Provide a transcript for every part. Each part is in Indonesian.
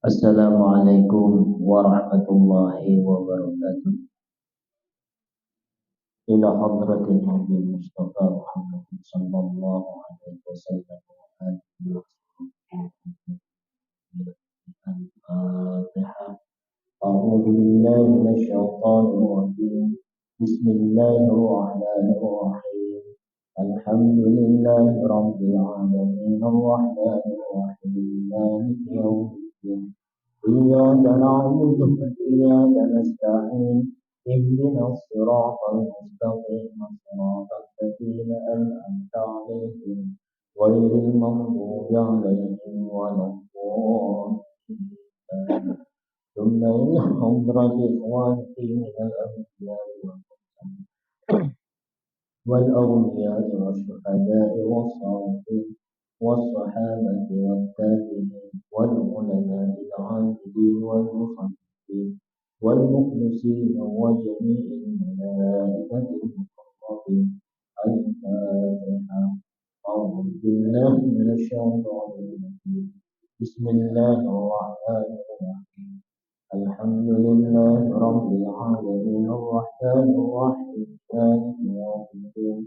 Assalamualaikum warahmatullahi wabarakatuh. Ila hadratin Nabi Mustafa Muhammad sallallahu alaihi wasallam wa alihi wa sahbihi. Al-Fatihah. A'udzu billahi minasyaitonir rajim. Bismillahirrahmanirrahim. Alhamdulillahi rabbil alamin. Arrahmanir rahim. Maliki yaumiddin. إياك نعبد وإياك نستعين اهدنا الصراط المستقيم صراط الذين أنعمت عليهم غير المغضوب عليهم ولا الضالين ثم إلى حضرة إخواني من الأنبياء والأولياء والشهداء والصالحين والصحابة والتابعين والعلماء العاملين والمصنفين والمخلصين وجميع الملائكة المقربين. الفاتحة. أعوذ بالله من الشيطان الرجيم. بسم الله الرحمن الرحيم. الحمد لله رب العالمين الرحمن الرحيم مالك يوم الدين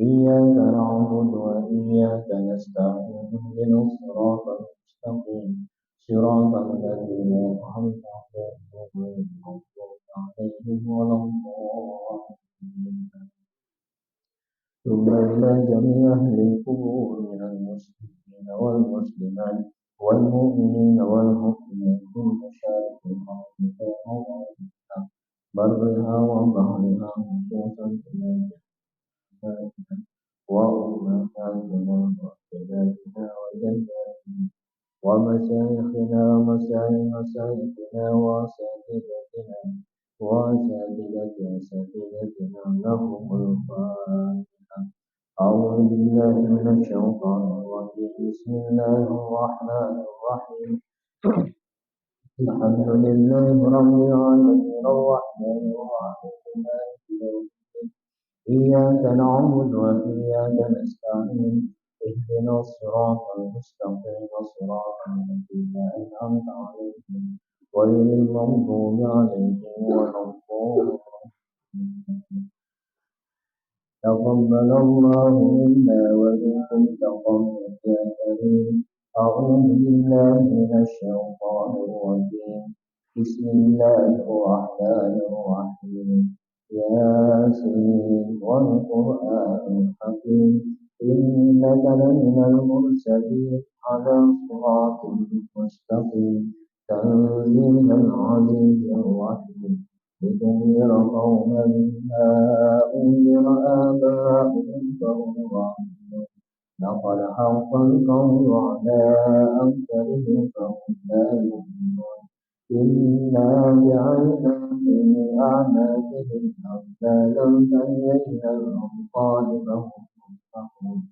إياك نعبد وإياك نستعين اهدنا الصراط المستقيم صراط الذين أنعمت عليهم غير المغضوب عليهم ولا الضالين. ثم إلى جميع أهل القبور من المسلمين والمسلمات والمؤمنين والمؤمنات المشارك الأرض وغيرها برها وبحرها خصوصا إلى جناتنا وأمهاتنا وأجدادنا وجداتنا ومشايخنا ومشايخنا وأساتذتنا وأساتذة أساتذتنا لهم الفاتحة. أعوذ بالله من الشيطان الرجيم. بسم الله الرحمن الرحيم. الحمد لله رب العالمين الرحمن الرحيم مالك يوم الدين إياك نعبد وإياك نستعين اهدنا الصراط المستقيم صراط الذين أنعمت عليهم غير المغضوب عليهم ولا الضالين. تقبل الله منا ومنكم تقبل يا كريم. أعوذ بالله من الشيطان الرجيم. بسم الله الرحمن الرحيم. ياسين والقرآن الحكيم إنك لمن المرسلين على صراط مستقيم تنزيل العزيز الرحيم لتنذر قوما ما أنذر آباؤهم فهم غافلون لقد حق القول على أكثرهم فهم لا يؤمنون إنا جعلنا في أعناقهم أغلالا فهي الأنقاض فهم مستقيمون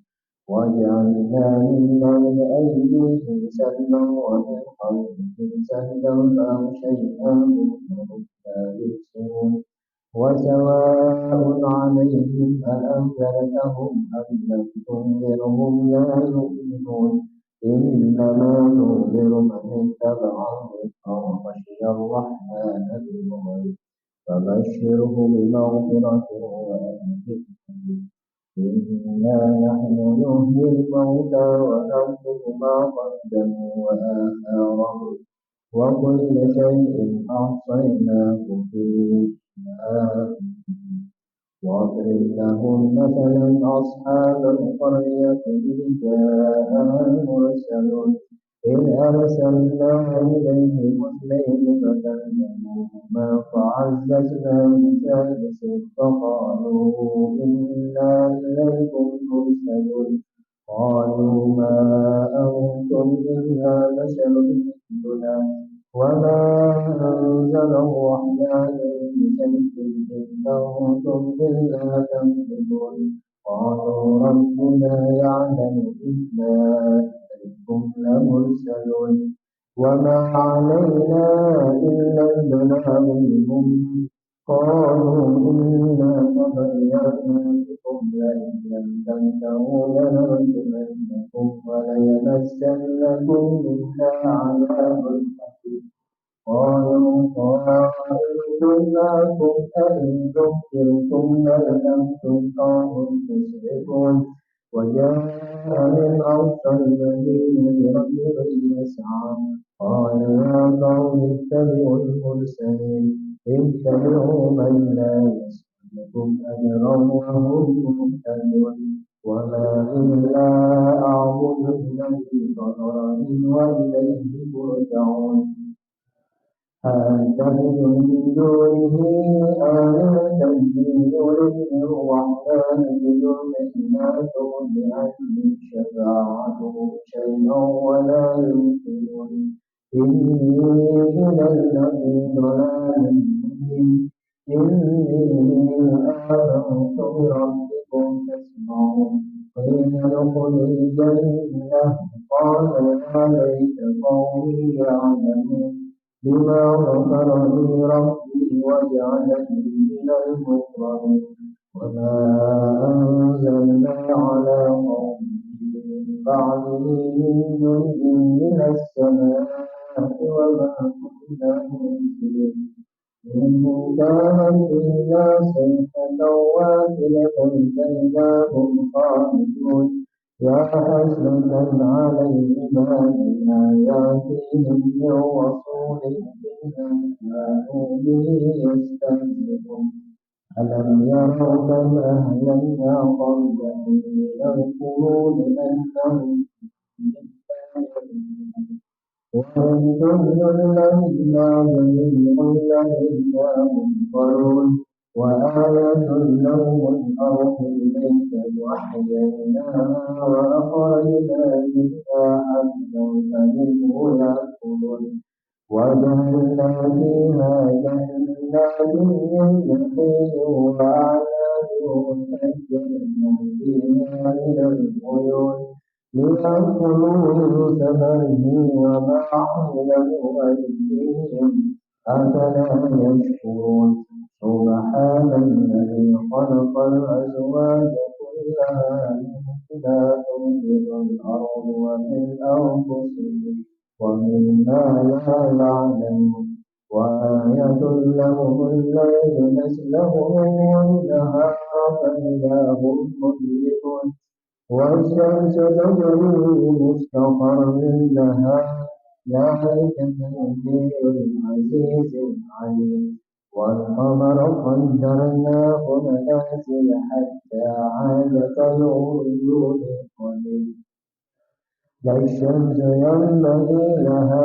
وجعلنا من بين أيديهم سدا ومن خلفهم سدا فأغشيناهم فهم لا يبصرون وسواء عليهم أأنذرتهم أم لم تنذرهم لا يؤمنون إنما تنذر من اتبع الذكر وخشي الرحمن بالغيب فبشره بمغفرة وأجر. إنا نحن نحيي الموتى ونكتب ما قدموا وآثارهم وكل شيء أحصيناه في إمام. واضرب لهم مثلا أصحاب القرية إذ جاءها المرسلون إذ أرسلنا إليهم اثنين فكذبوهما فعززنا بثالث فقالوا إنا إليكم مرسلون قالوا ما أنتم إلا بشر مثلنا وما أنزل الرحمن من شيء إن أنتم إلا تكذبون قالوا ربنا يعلم إنا إليكم لمرسلون وما علينا إلا البلاغ المبين قالوا إنا تطيرنا بكم لئن لم تنتهوا لنرجمنكم وليمسنكم منا عذاب أليم طائركم معكم أئن ذكرتم بل أنتم قوم مسرفون وجاء من أقصى المدينة رجل يسعى قال يا قوم اتبعوا المرسلين اتبعوا من لا يسألكم أجرا وهم مهتدون وما إلا أعبد الذي فطرني وإليه ترجعون أأتخذ من دونه آلهة يردني الرحمن بضر لا تغن عني شفاعتهم شيئا ولا ينقذون إني إذا لفي ضلال مبين إني آمنت بربكم فاسمعون قيل ادخل الجنة قال يا ليت قومي يعلمون بما غفر لي ربي وجعلني من المكرمين وما أنزلنا على قومه من بعده من جند من السماء وما كنا منزلين إن كانت إلا صيحة واحدة فإذا هم خامدون يا حسرة على العباد ما يأتيهم من رسول إلا كانوا به يستهزئون ألم يروا كم أهلكنا قبلهم من القرون أنهم وإن كل لما جميع لدينا منكرون وآية لهم الأرض التي أحييناها وأخرجنا منها حبا فمنه يأكلون وجعلنا فيها جنات من نخيل وأعناب وفجرنا فيها من العيون ليأكلوا من ثمره وما حمله أيديهم أفلا يشكرون سبحان الذي خلق الأزواج كلها مما تنبت الأرض ومن أنفسهم ومما لا يعلمون وآية لهم الليل نسلخه والنهار فإذا هم مظلمون والشمس تجري لمستقر لها ذلك تقدير العزيز العليم والقمر قدرناه منازل حتى عاد كالعرجون القديم لا الشمس ينبغي لها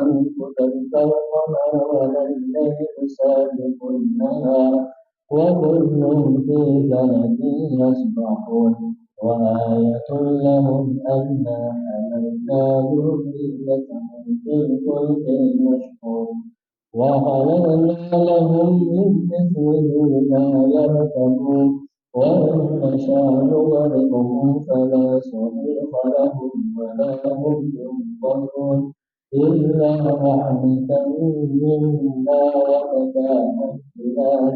أن تدرك القمر ولا الليل سابق النهار وكل في فلك يسبحون وآية لهم أنا حملنا ذريتهم في الفلك المشحون وخلقنا لهم من مثله ما يركبون وإن نشاء نغرقهم فلا صريخ لهم ولا هم ينظرون إلا رحمة منا ومتاعا إلى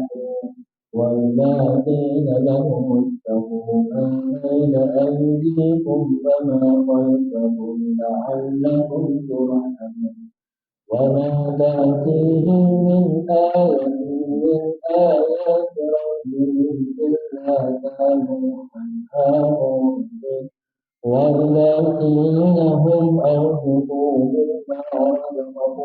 وإذا قيل لهم اتقوا ما بين أيديكم وما خلفكم لعلكم ترحمون وما تأتيهم من آية من آيات ربهم إلا كانوا عنها معرضين وإذا قيل لهم أنفقوا مما رزقهم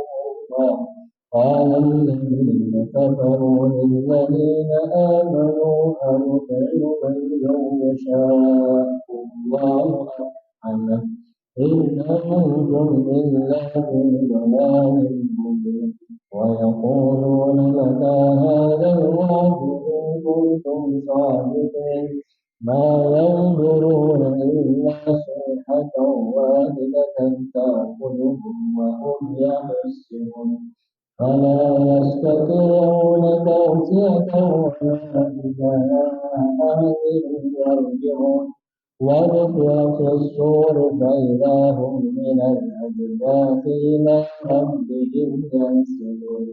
الله قال الذين كفروا للذين آمنوا أنطعم من لو يشاء الله أطعمه إن أنتم إلا في ضلال مبين ويقولون متى هذا الوعد إن كنتم صادقين ما ينظرون إلا صيحة واحدة تأخذهم وهم يحسبون فلا يستطيعون توصية ولا إلى أهلهم يرجعون ونفخ في الصور فإذا هم من الأجداث إلى ربهم ينسلون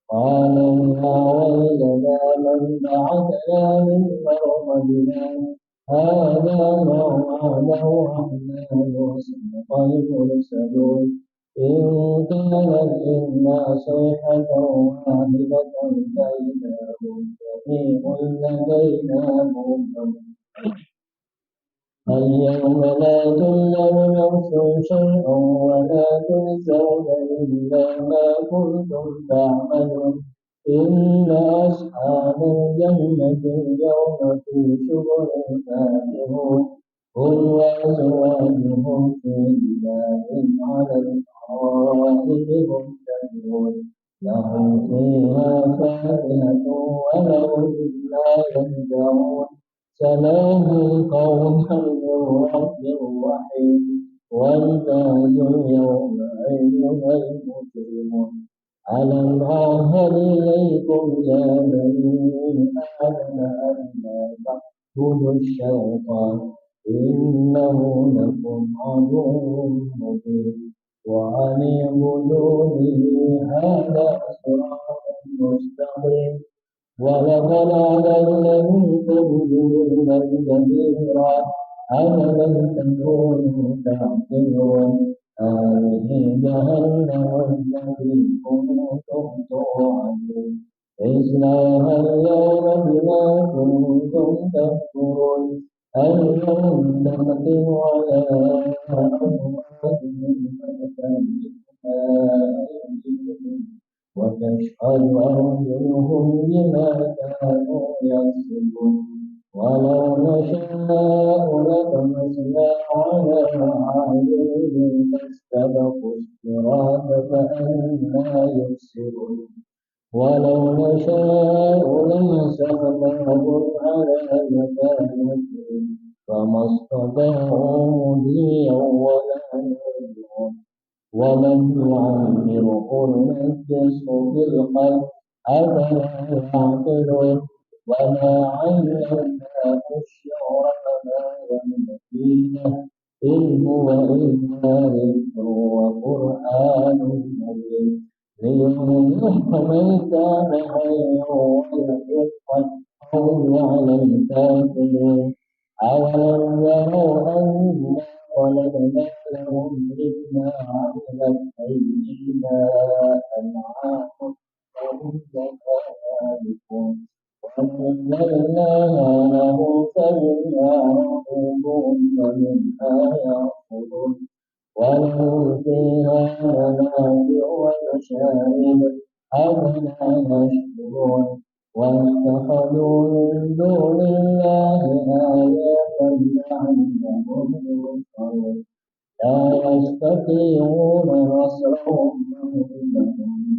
قالوا يا ويلنا من بعثنا من مرقدنا هذا ما وعد الرحمن وصدق المرسلون إن كانت إلا صيحة واحدة فإذا هم جميع لدينا محضرون اليوم لا تظلم نفس شيئا ولا تجزون إلا ما كنتم تعملون إن أصحاب الجنة اليوم في شغل فاكهون هم وأزواجهم في ظلال على الأرائك متكئون لهم فيها فاكهة ولهم ما يدعون سلام قولا من رب رحيم وامتازوا اليوم أيها المجرمون ألم أعهد إليكم يا بني آدم ألا تعبدوا الشيطان إنه لكم عدو مبين وأن اعبدوني هذا صراط مستقيم ولقد أضل منكم جبلا كثيرا أفلم تكونوا تعقلون هذه جهنم التي كنتم توعدون اصلاها اليوم بما كنتم تكفرون اليوم نختم على أفواههم فتكلمنا أيديهم وتشهد أرجلهم بما كانوا يكسبون ولو نشاء لطمسنا على أعينهم فاستبقوا الصراط فأنى يبصرون ولو نشاء لمسخناهم على مكانتهم فما استطاعوا مضيا ولا يرجعون ومن يعمره ننكسه في الخلق أفلا يعقلون وما علمناه الشعر ما ينبغي له إن هو إلا ذكر وقرآن مبين لينذر من كان حيا ويحق القول على الكافرين أولم يروا أنا خلقنا لهم مما عملت أيدينا أنعام فهم كذلك وذللناها لهم فمنها ركوبهم ومنها يأكلون ولهم فيها منافع ومشارب أفلا يشكرون واتخذوا من دون الله آلهة لعلهم ينصرون لا يستطيعون نصرهم وهم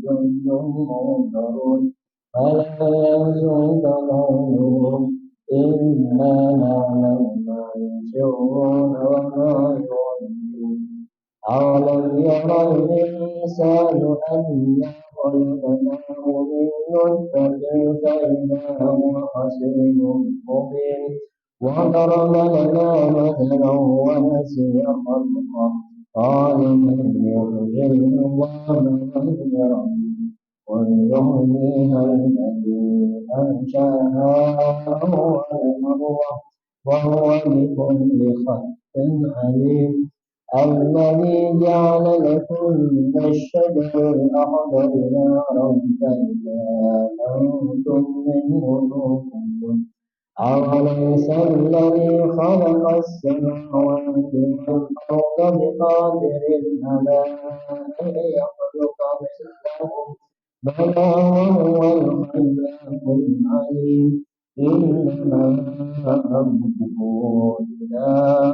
جند منصرون فلا يحزنك قولهم إنا نعلم ما يسرون وما يعلنون أولم ير الإنسان أنا خلقناه من نطفة فإذا هو خصيم مبين وضرب لنا مثلا ونسي خلقه قال من يحيي العظام وهي رميم قل يحييها الذي أنشأها أول مرة وهو بكل خلق عليم الذي جعل لكم من الشجر الأخضر نارا فإذا أنتم منه توقدون أوليس الذي خلق السماوات والأرض بقادر على أن يخلق مثلهم بلى وهو الخلاق العليم إنما أمره إذا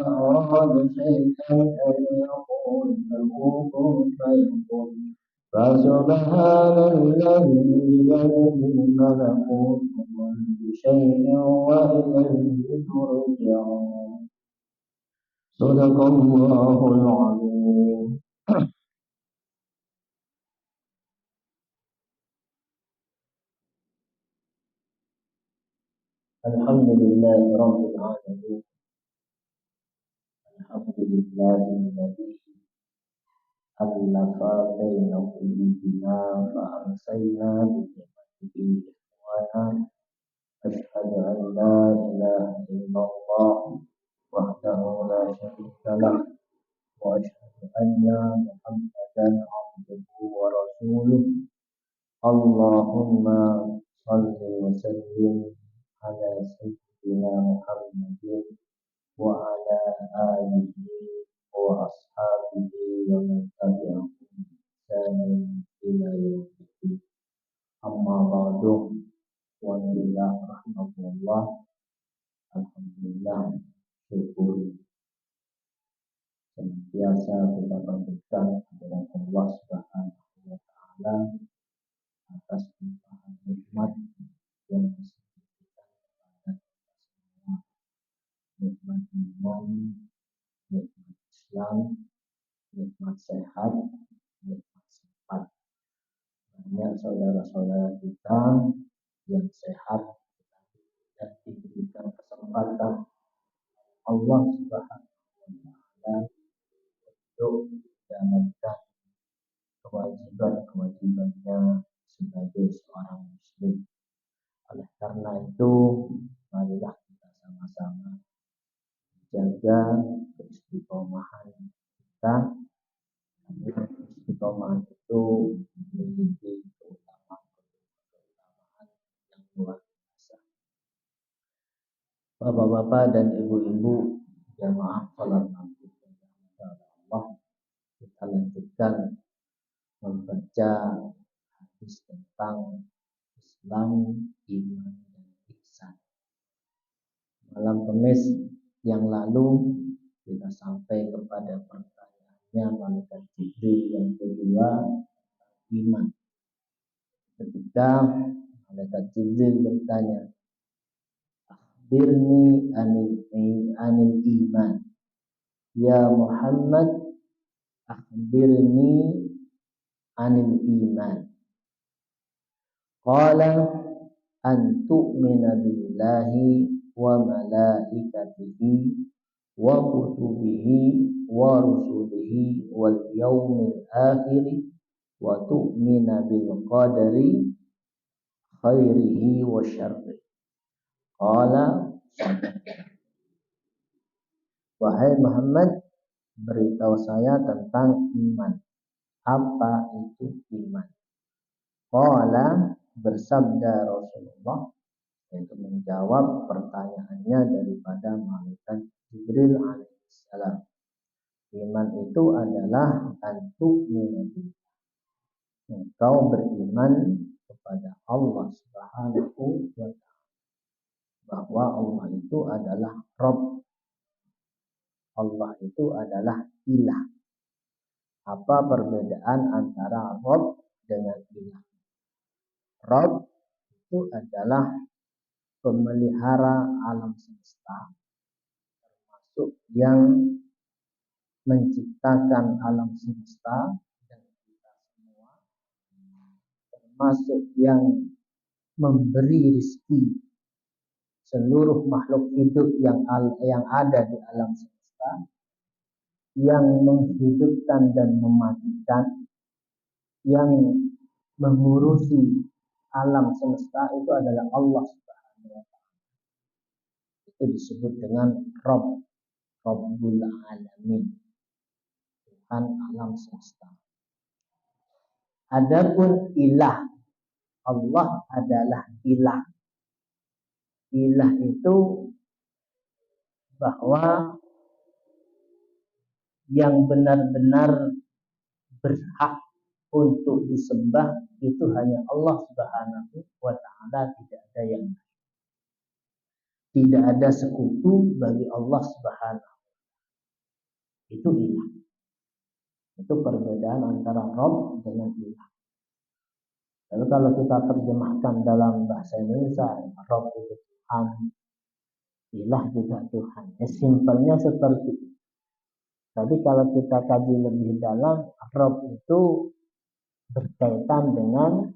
أراد شيئا أن يقول له كن فيكون فسبحان الذي بيده ملكوت كل شيء وإليه ترجعون صدق الله العظيم. الحمد لله رب العالمين الحمد لله الذي ألف بين قلوبنا فأمسينا بنعمته إخوانا أشهد أن لا إله إلا الله وحده لا شريك له وأشهد أن محمدا Allahumma salli wa sallim ala sayyidina Muhammadin wa ala alihi wa ashabihi wa man tabi'ahum bi ihsanin ila yaumil amma ba'du. Wa billahi rahmatullah. Alhamdulillah, syukur senantiasa kita panjatkan kepada Allah Subhanahu wa taala atas limpahan nikmat yang disebutkan kepada kita semua, nikmat iman, nikmat Islam, nikmat sehat, nikmat sempat. Banyak saudara-saudara kita yang sehat dan diberikan kesempatan Allah Subhanahu wa taala untuk menjalankan kewajiban-kewajibannya sebagai seorang muslim. Oleh karena itu, marilah kita sama-sama jaga keistiqomahan kita. Karena istiqomah itu memiliki keutamaan yang luar biasa. Bapak-bapak dan ibu-ibu jamaah salat maghrib Allah, kita lanjutkan membaca hadis tentang Islam, iman, dan ihsan. Malam Kamis yang lalu kita sampai kepada pertanyaannya malaikat Jibril yang kedua, iman. Ketika malaikat Jibril bertanya, "Akhbirni anil iman." Ya Muhammad, akhbirni anil iman. Qala an tu'mina billahi wa malaikatihi wa kutubihi wa rusulihi wal yaumil akhir wa tu'mina bil qadari khairihi wa syarrihi. Qala, wahai Muhammad, beritahu saya tentang iman. Apa itu iman? Qala, bersabda Rasulullah, yaitu menjawab pertanyaannya daripada malaikat Jibril alaihissalam. Iman itu adalah engkau beriman kepada Allah Subhanahu wa ta'ala, bahwa Allah itu adalah Rabb. Allah itu adalah ilah. Apa perbedaan antara Rabb dengan ilah? Rabb itu adalah pemelihara alam semesta, termasuk yang menciptakan alam semesta dan kita semua, termasuk yang memberi rezeki seluruh makhluk hidup yang ada di alam semesta, yang menghidupkan dan mematikan, yang mengurusi alam semesta itu adalah Allah Subhanahu wa ta'ala. Itu disebut dengan Rabb, Rabbul Alamin, Tuhan alam semesta. Adapun ilah, Allah adalah ilah. Ilah itu bahwa yang benar-benar berhak untuk disembah itu hanya Allah Subhanahu wa ta'ala, tidak ada yang lain. Tidak ada sekutu bagi Allah Subhanahu. Itu ilah. Itu perbedaan antara Rabb dengan ilah. Lalu kalau kita terjemahkan dalam bahasa Indonesia, Rabb itu Tuhan, ilah juga Tuhan. Simpelnya seperti itu. Tapi kalau kita kaji lebih dalam, Rabb itu berkaitan dengan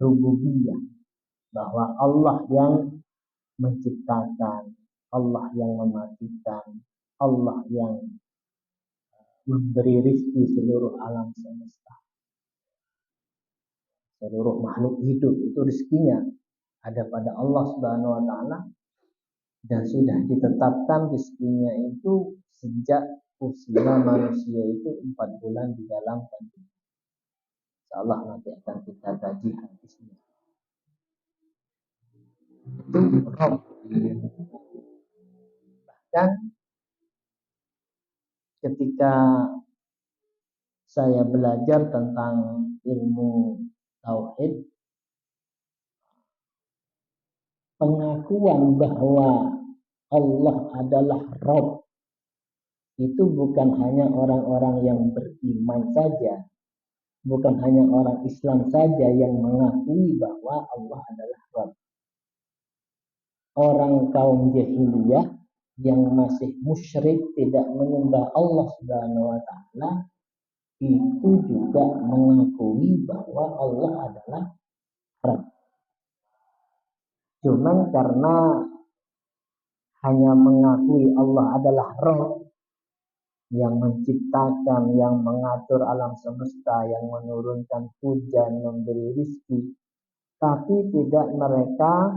rububiyah, bahwa Allah yang menciptakan, Allah yang mematikan, Allah yang memberi rezeki seluruh alam semesta. Seluruh makhluk hidup itu rezekinya ada pada Allah Subhanahu wa ta'ala, dan sudah ditetapkan rezekinya itu sejak usia manusia itu 4 bulan di dalam kandungan. Insyaallah nanti akan kita kaji hadisnya. Itu Rob. Bahkan ketika saya belajar tentang ilmu tauhid, pengakuan bahwa Allah adalah Rabb itu bukan hanya orang-orang yang beriman saja, bukan hanya orang Islam saja yang mengakui bahwa Allah adalah Rabb. Orang kaum jahiliyah yang masih musyrik tidak menyembah Allah Subhanahu wa taala itu juga mengakui bahwa Allah adalah Rabb. Cuman karena hanya mengakui Allah adalah Rabb yang menciptakan, yang mengatur alam semesta, yang menurunkan hujan, memberi rizki, tapi tidak mereka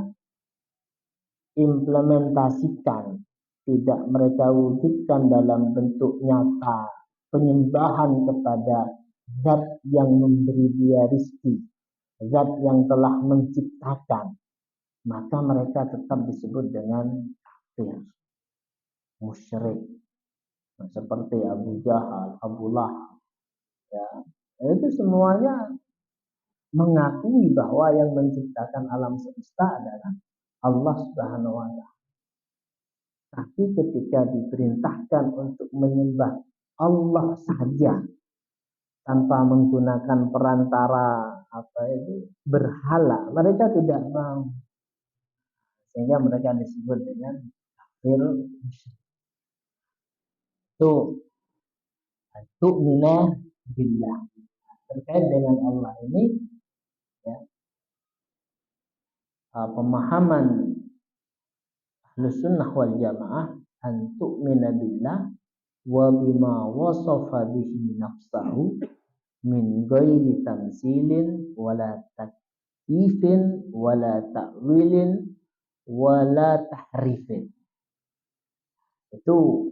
implementasikan, tidak mereka wujudkan dalam bentuk nyata penyembahan kepada zat yang memberi dia rizki, zat yang telah menciptakan, maka mereka tetap disebut dengan kafir, musyrik. Seperti Abu Jahal, Abu Lahab, ya, itu semuanya mengakui bahwa yang menciptakan alam semesta adalah Allah Subhanahu wa taala. Tapi ketika diperintahkan untuk menyembah Allah saja tanpa menggunakan perantara berhala, mereka tidak mau. Sehingga mereka disebut dengan kafir musyrik. Tu'mina billah. Terkait dengan Allah ini, ya, pemahaman Ahlus Sunnah wal Jamaah an tu'mina billah wa bima wasafa bihi nafsahu min ghairi tamsilin wala takyifin wala ta'wilin wala tahrifin. Itu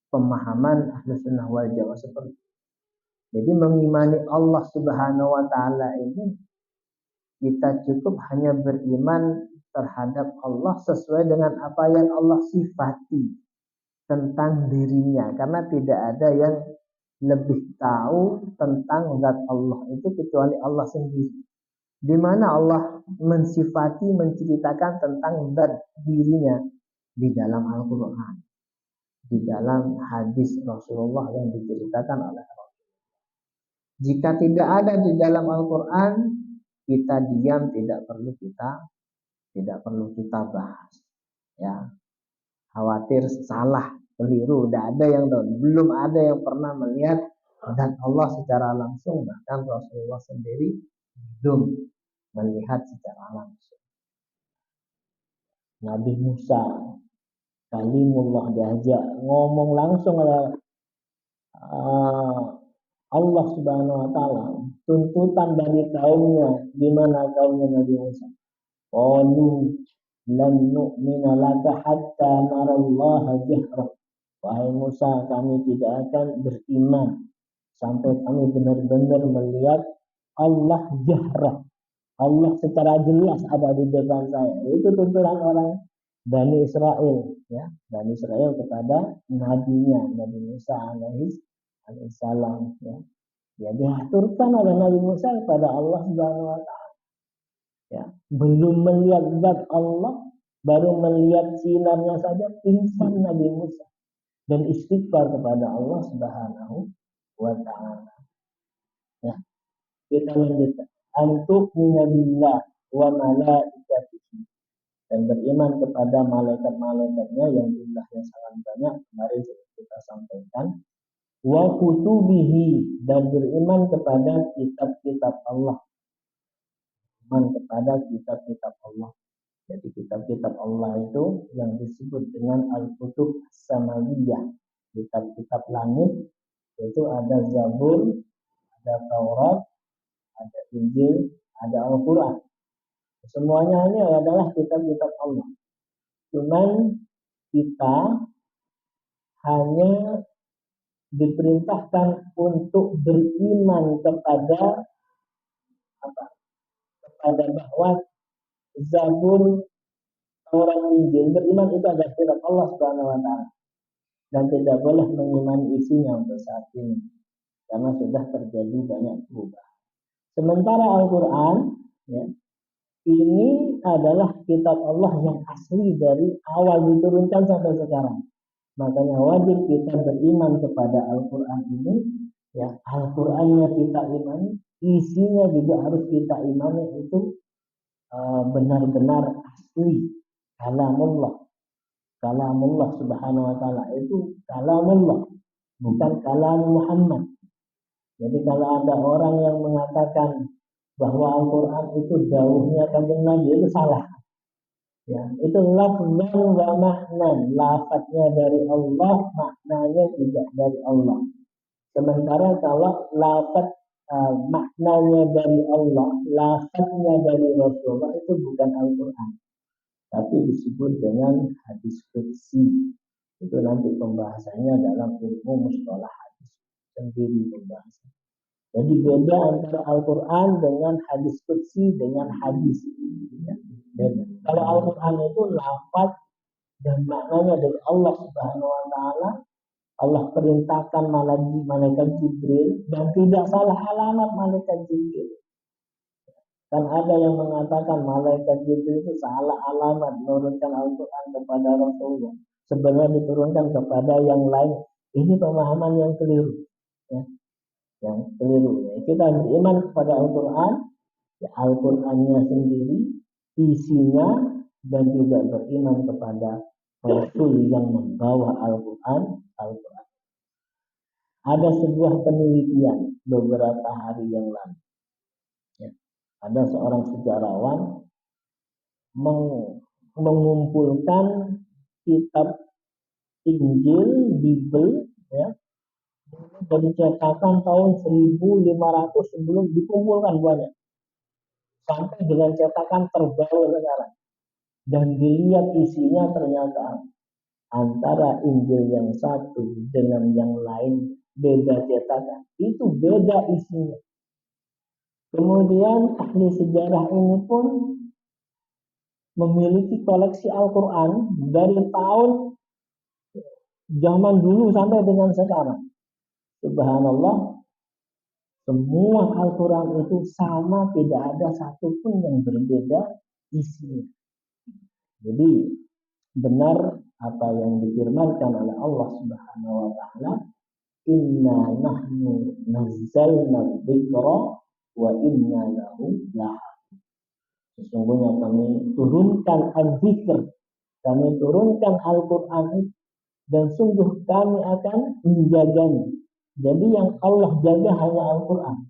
pemahaman Ahlus Sunnah wal Jamaah seperti itu. Jadi mengimani Allah Subhanahu wa taala ini, kita cukup hanya beriman terhadap Allah sesuai dengan apa yang Allah sifati tentang dirinya, karena tidak ada yang lebih tahu tentang zat Allah itu kecuali Allah sendiri. Di mana Allah mensifati, menceritakan tentang zat dirinya di dalam Al-Qur'an, di dalam hadis Rasulullah yang diceritakan oleh Rasulullah. Jika tidak ada di dalam Al-Quran, kita diam, tidak perlu kita bahas. Ya, khawatir salah, keliru, tidak ada yang tahu. Belum ada yang pernah melihat zat Allah secara langsung, bahkan Rasulullah sendiri belum melihat secara langsung. Nabi Musa, kalimullah, diajak ngomong langsung oleh Allah Subhanahu wa taala, tuntutan dari kaumnya. Gimana kaumnya Nabi Musa? Qalu lan nu'mina laka hatta narallaha jahra. Wahai Musa, kami tidak akan beriman sampai kami benar-benar melihat Allah jahra. Allah secara jelas ada di depan saya. Itu tuntutan orang Bani Israel, ya, Bani Israel kepada nabinya Nabi Musa alaihissalam, ya. Ya, diaturkan oleh Nabi Musa kepada Allah Subhanahu wa taala. Ya, belum melihat zat Allah, baru melihat sinarnya saja pingsan Nabi Musa dan istighfar kepada Allah Subhanahu wa taala. Ya, kita lanjutkan. Antuk minabillah wa malaikatihi, dan beriman kepada malaikat-malaikatnya yang jumlahnya sangat banyak, kemarin kita sampaikan. Wa kutubihi, dan beriman kepada kitab-kitab Allah. Beriman kepada kitab-kitab Allah. Jadi kitab-kitab Allah itu yang disebut dengan Al-Kutub Samawiyah, kitab-kitab langit, itu ada Zabur, ada Taurat, ada Injil, ada Al-Quran. Semuanya ini adalah kitab-kitab Allah. Cuman kita hanya diperintahkan untuk beriman kepada apa? Kepada bahwa Zabur, Taurat, Injil beriman itu ada firman Allah Subhanahu wa taala dan tidak boleh mengimani isinya untuk saat ini karena sudah terjadi banyak perubahan. Sementara Al-Qur'an ya, ini adalah kitab Allah yang asli dari awal diturunkan sampai sekarang. Makanya wajib kita beriman kepada Al-Qur'an ini ya. Al-Qur'annya kita imani, isinya juga harus kita imani itu benar-benar asli kalamullah. Kalamullah subhanahu wa ta'ala itu kalamullah, bukan kalam Muhammad. Jadi kalau ada orang yang mengatakan bahwa Al-Quran itu dauhnya Kanjeng Nabi, itu salah. Ya, itu lafzan wa maknan, lafadznya dari Allah, maknanya tidak dari Allah. Sementara kalau lafaz maknanya dari Allah, lafadznya dari Rasulullah itu bukan Al-Quran, tapi disebut dengan hadis qudsi. Itu nanti pembahasannya dalam ilmu mustalah hadis sendiri pembahasan. Jadi beda antara Al-Quran dengan hadis qudsi dengan hadis. Ya, beda. Kalau Al-Quran itu lafaz dan maknanya dari Allah Subhanahu wa taala, Allah perintahkan malaikat Jibril dan tidak salah alamat malaikat Jibril. Kan ada yang mengatakan malaikat Jibril itu salah alamat menurunkan Al-Quran kepada Rasulullah. Sebenarnya diturunkan kepada yang lain. Ini pemahaman yang keliru. Ya. Yang keliru. Ya. Kita beriman kepada Al-Quran, ya, Al-Qurannya sendiri, isinya, dan juga beriman kepada Rasul yang membawa Al-Quran. Ada sebuah penelitian beberapa hari yang lalu. Ya. Ada seorang sejarawan mengumpulkan kitab Injil, Bible, ya, dari cetakan tahun 1500 sebelum dikumpulkan banyak, sampai dengan cetakan terbaru sekarang. Dan dilihat isinya ternyata antara Injil yang satu dengan yang lain beda cetakan, itu beda isinya. Kemudian ahli sejarah ini pun memiliki koleksi Al-Quran dari tahun zaman dulu sampai dengan sekarang. Subhanallah, semua Al-Quran itu sama, tidak ada satupun yang berbeda isinya. Jadi benar apa yang difirmankan oleh Allah Subhanahu wa taala, inna nahnu nazzalna dzikra wa inna lahu lahafidz. Sesungguhnya kami turunkan al-dzikr, kami turunkan Al-Quran dan sungguh kami akan menjaganya. Jadi yang Allah jaga hanya Al-Quran.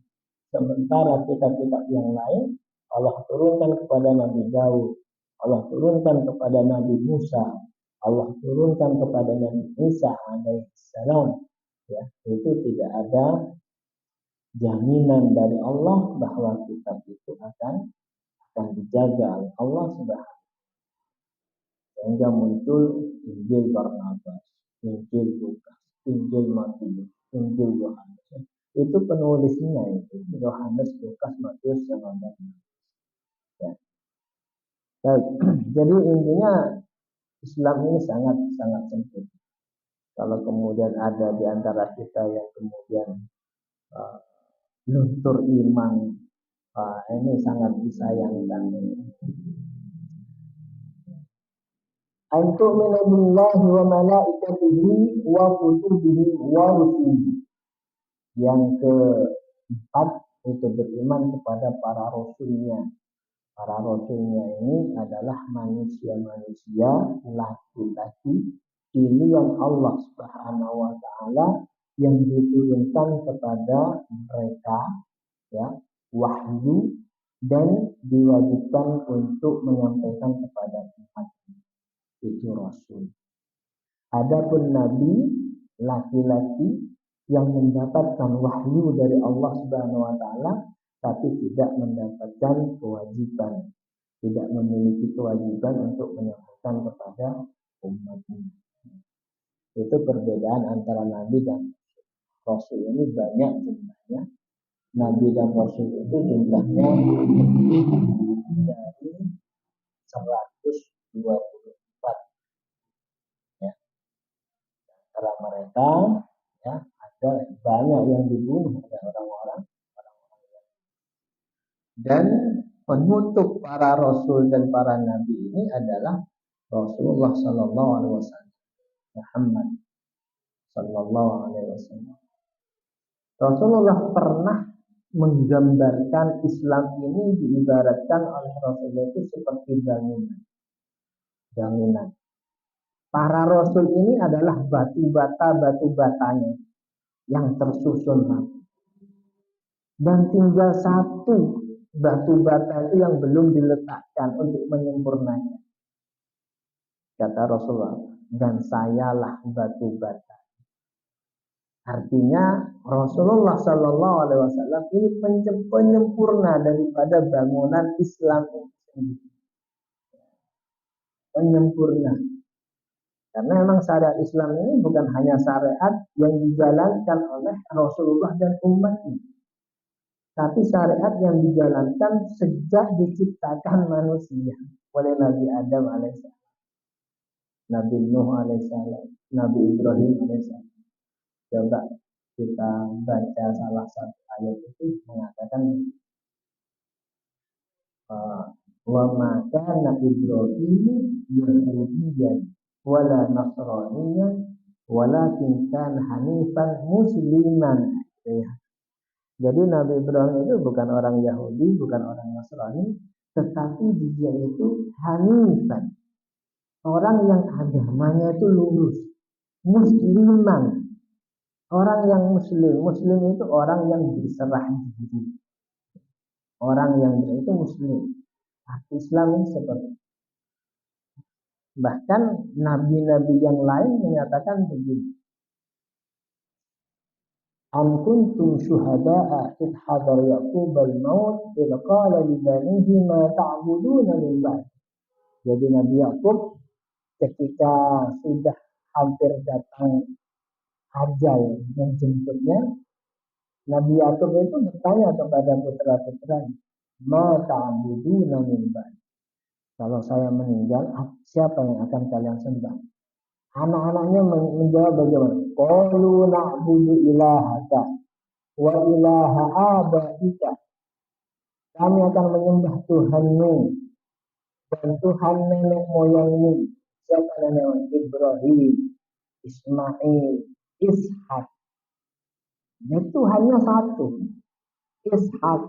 Sementara kitab-kitab yang lain Allah turunkan kepada Nabi Daud, Allah turunkan kepada Nabi Musa, Allah turunkan kepada Nabi Isa alaihissalam. Ya, itu tidak ada jaminan dari Allah bahwa kitab itu akan dijaga oleh Allah Subhanahu. Sehingga muncul Injil Barnabas, Injil Lukas, Injil Matius, Injil Yohanes. Itu penulisnya itu Yohanes, Lukas, Matius, dan Barnabas. Ya. Baik. Jadi intinya Islam ini sangat sempit. Kalau kemudian ada di antara kita yang kemudian luntur iman, ini sangat disayangkan. Antum minallahi wa malaikatihi wa kutubihi wa rusulihi. Yang keempat itu beriman kepada para rasulnya. Para rasulnya ini adalah manusia-manusia laki-laki pilihan Allah Subhanahu wa taala yang diturunkan kepada mereka, ya, wahyu, dan diwajibkan untuk menyampaikan kepada umat. Itu rasul. Adapun nabi laki-laki yang mendapatkan wahyu dari Allah Subhanahu wa taala tapi tidak mendapatkan kewajiban, tidak memiliki kewajiban untuk menyampaikan kepada umatnya. Itu perbedaan antara nabi dan rasul. Ini banyak jumlahnya Nabi dan Rasul itu jumlahnya lebih dari 124 ya. Antara mereka ya ada banyak yang dibunuh oleh orang-orang dan penutup para rasul dan para nabi ini adalah Rasulullah Sallallahu Alaihi Wasallam, Muhammad Sallallahu Alaihi Wasallam. Rasulullah pernah menggambarkan Islam ini diibaratkan oleh Rasulullah itu seperti bangunan. Para rasul ini adalah batu batanya yang tersusun rapi. Dan tinggal satu batu bata itu yang belum diletakkan untuk menyempurnakan. Kata Rasulullah, dan sayalah batu bata. Artinya Rasulullah Sallallahu Alaihi Wasallam ini penyempurna daripada bangunan Islam itu sendiri. Penyempurna. Karena memang syariat Islam ini bukan hanya syariat yang dijalankan oleh Rasulullah dan umatnya, tapi syariat yang dijalankan sejak diciptakan manusia oleh Nabi Adam alaihissalam, Nabi Nuh alaihissalam, Nabi Ibrahim alaihissalam. Coba kita baca salah satu ayat itu mengatakan wa ma kana Ibrahim Yahudiyyan wala Nasraniyyan walakin kana hanifan musliman. Jadi Nabi Ibrahim itu bukan orang Yahudi, bukan orang Nasrani, tetapi dia itu hanifan, orang yang agamanya itu lurus, musliman. Orang yang muslim itu orang yang berserah diri. Orang yang itu muslim. Islam ini seperti. Bahkan nabi-nabi yang lain menyatakan begini. Am kuntum syuhada'a id hadar Yaqub al-maut id qala li banihi ma ta'buduna min ba'd. Jadi Nabi Yaqub ketika sudah hampir datang ajal menjemputnya, Nabi Yakub itu bertanya kepada putra-putranya, "Ma ta'buduna min ba'd?" Kalau saya meninggal, siapa yang akan kalian sembah? Anak-anaknya menjawab bagaimana? Qalu na'budu ilahaka wa ilaha abaika. Kami akan menyembah Tuhanmu dan Tuhan nenek moyangmu. Siapa nenek moyang? Ibrahim, Ismail, Ishak. Dan Tuhannya satu. Ishak.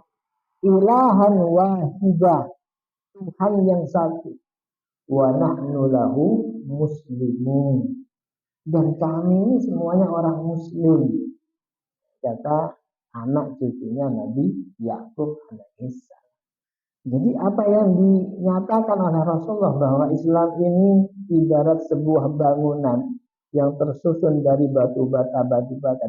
Ilahan wahidah. Tuhan yang satu. Wa nahnu lahu muslimun. Dan kami ini semuanya orang muslim. Kata anak cucunya Nabi Yakub alaihissalam. Jadi apa yang dinyatakan oleh Rasulullah bahwa Islam ini ibarat sebuah bangunan yang tersusun dari batu bata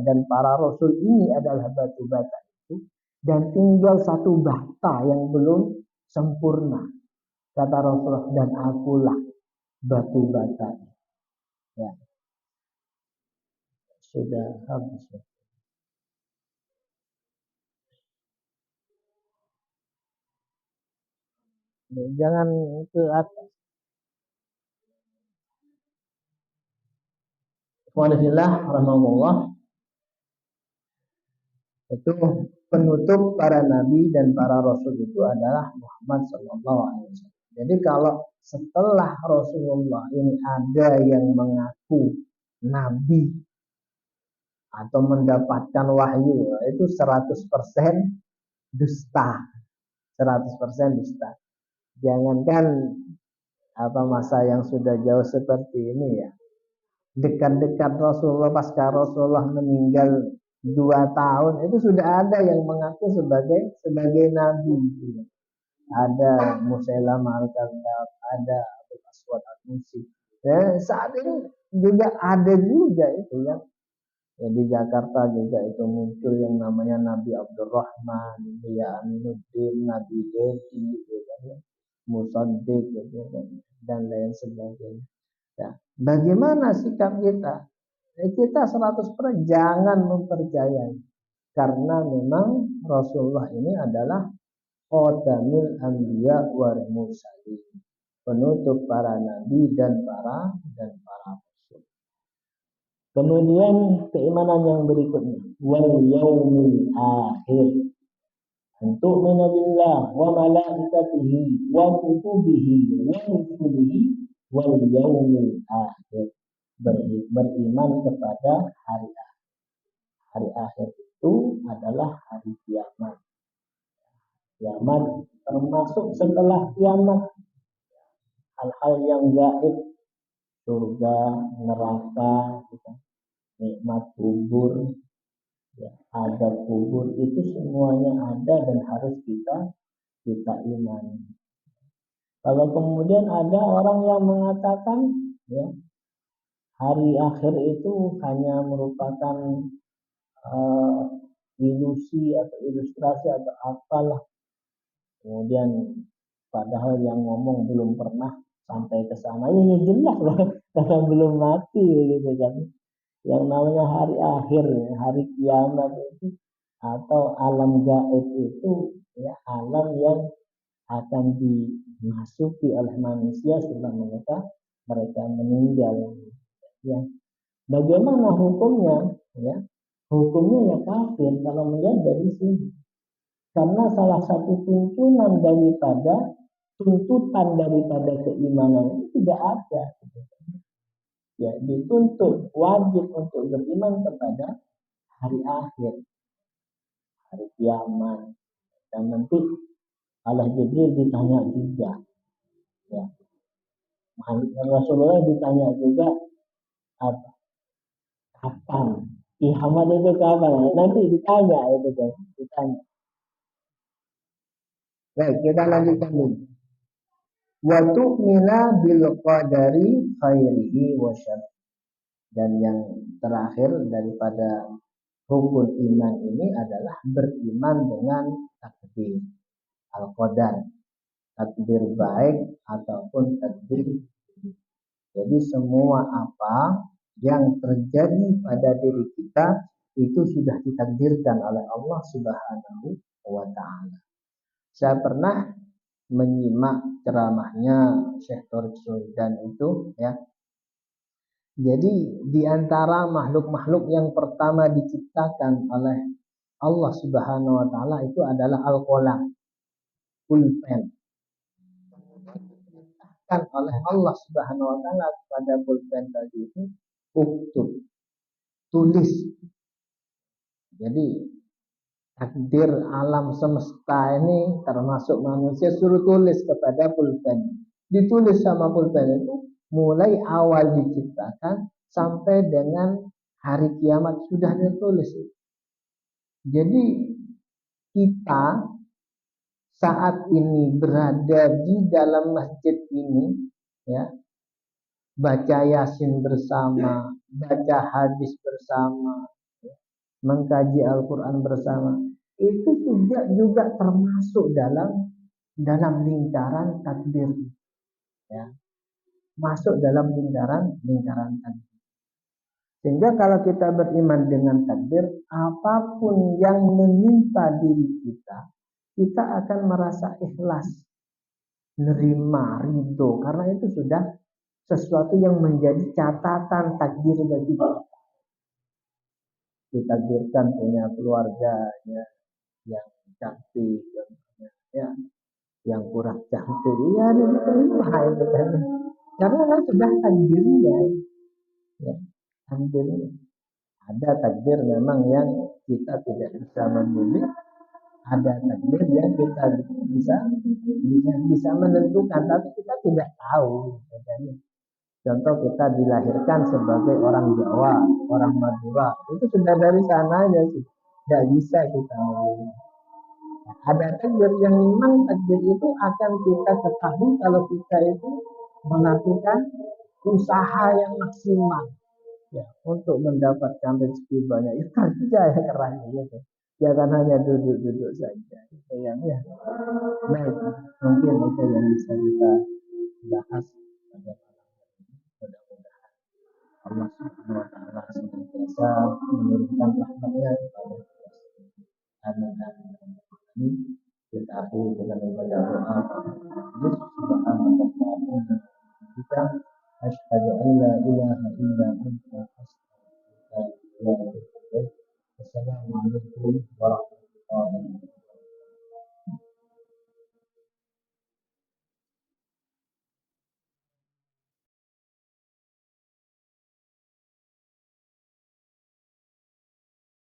dan para rasul ini adalah batu bata itu, dan tinggal satu bata yang belum sempurna. Kata Rasulullah, dan akulah batu bata. Ya. Sudah habis. Jangan ke atas. Alhamdulillah, rahmatullah. Itu penutup para nabi dan para rasul itu adalah Muhammad Sallallahu Alaihi Wasallam. Jadi kalau setelah Rasulullah ini ada yang mengaku nabi atau mendapatkan wahyu, itu 100% dusta. 100% dusta. Jangankan apa masa yang sudah jauh seperti ini ya. Dekat-dekat Rasulullah, pasca Rasulullah meninggal 2 tahun, itu sudah ada yang mengaku sebagai nabi. Ada Musailamah al-Kadzdzab, ada Abu Aswad al-Ansi. Saat ini juga ada juga itu yang di Jakarta juga itu muncul yang namanya Nabi Abdurrahman, Muhammad Aminuddin, Nabi Dedi, gitu kan, Musaddiq, gitu kan, dan lain sebagainya. Ya. Bagaimana sikap kita? Kita 100% jangan mempercayai. karena memang Rasulullah ini adalah khatamul anbiya wal mursalin, penutup para nabi dan para rasul. Kemudian keimanan yang berikutnya, wal yaumil akhir, untuk menabillah wa malaikatihi wa kutubihi wa rusulihi wal yaumil akhir, beriman kepada hari akhir. Hari akhir itu adalah hari kiamat. Kiamat termasuk setelah kiamat hal-hal yang gaib, surga, neraka, nikmat kubur, ya, azab kubur, itu semuanya ada dan harus kita imani. Kalau kemudian ada orang yang mengatakan, ya, hari akhir itu hanya merupakan ilusi atau ilustrasi atau apalah, kemudian padahal yang ngomong belum pernah sampai ke sana, ya jelas loh karena belum mati gitu kan. Yang namanya hari akhir, hari kiamat itu atau alam gaib itu, ya, alam yang akan dimasuki oleh manusia setelah mereka meninggal. Ya, bagaimana hukumnya? Ya, hukumnya ya kafir kalau melihat dari sini. Karena salah satu tuntutan daripada keimanan itu tidak ada. Ya, dituntut wajib untuk beriman kepada hari akhir, hari kiamat. Dan nanti oleh Jibril ditanya juga, ya, Rasulullah ditanya juga apa, kapan kiamat itu kapan? Nanti ditanya itu kan, ditanya. Baik, kita lanjutkan dulu. Wa tu'mina bil qadari khairihi wa syarrihi. Dan yang terakhir daripada rukun iman ini adalah beriman dengan takdir al-qadar, takdir baik ataupun takdir. Jadi semua apa yang terjadi pada diri kita itu sudah ditakdirkan oleh Allah Subhanahu wa Ta'ala. Saya pernah menyimak ceramahnya Syekh Thoriq Suridan itu, ya. Jadi di antara makhluk-makhluk yang pertama diciptakan oleh Allah Subhanahu wa Ta'ala itu adalah al-qalam, pulpen. Diciptakan oleh Allah Subhanahu wa Ta'ala pada pulpen tadi itu uktub, tulis. Jadi takdir alam semesta ini termasuk manusia suruh tulis kepada pulpen. Ditulis sama pulpen itu mulai awal diciptakan sampai dengan hari kiamat sudah ditulis. Jadi kita saat ini berada di dalam masjid ini, ya, baca Yasin bersama, baca hadis bersama, mengkaji Al-Quran bersama, itu juga termasuk dalam lingkaran takdir, ya, masuk dalam lingkaran takdir. Sehingga kalau kita beriman dengan takdir, apapun yang menimpa diri kita akan merasa ikhlas, nerima, ridho, karena itu sudah sesuatu yang menjadi catatan takdir bagi kita. Ditakdirkan punya keluarga, ya, yang cantik, ya, yang kurang cantik, ya, diterima itu kan. Karena kan sudah takdirnya, ya, takdirnya. Ada takdir memang yang kita tidak bisa memilih, ada takdir yang kita bisa menentukan, tapi kita tidak tahu. Contoh, kita dilahirkan sebagai orang Jawa, orang Madura, itu sudah dari sananya sih, tidak bisa kita memilih. Ada takdir yang memang takdir itu akan kita ketahui kalau kita itu melakukan usaha yang maksimal, ya, untuk mendapatkan rezeki banyak. Itu kerja ya kerannya, gitu. Jangan hanya duduk-duduk saja. Ya. Baik, mungkin itu yang bisa kita bahas pada mudah-mudahan Allah Subhanahu wa Ta'ala senantiasa menurunkan rahmatnya kepada kita. Amin amin amin. Kita akhiri dengan membaca doa. Subhanallah kita asyhadu an la ilaha illa anta astaghfiruka wa atubu ilaik. Wassalamualaikum warahmatullahi wabarakatuh.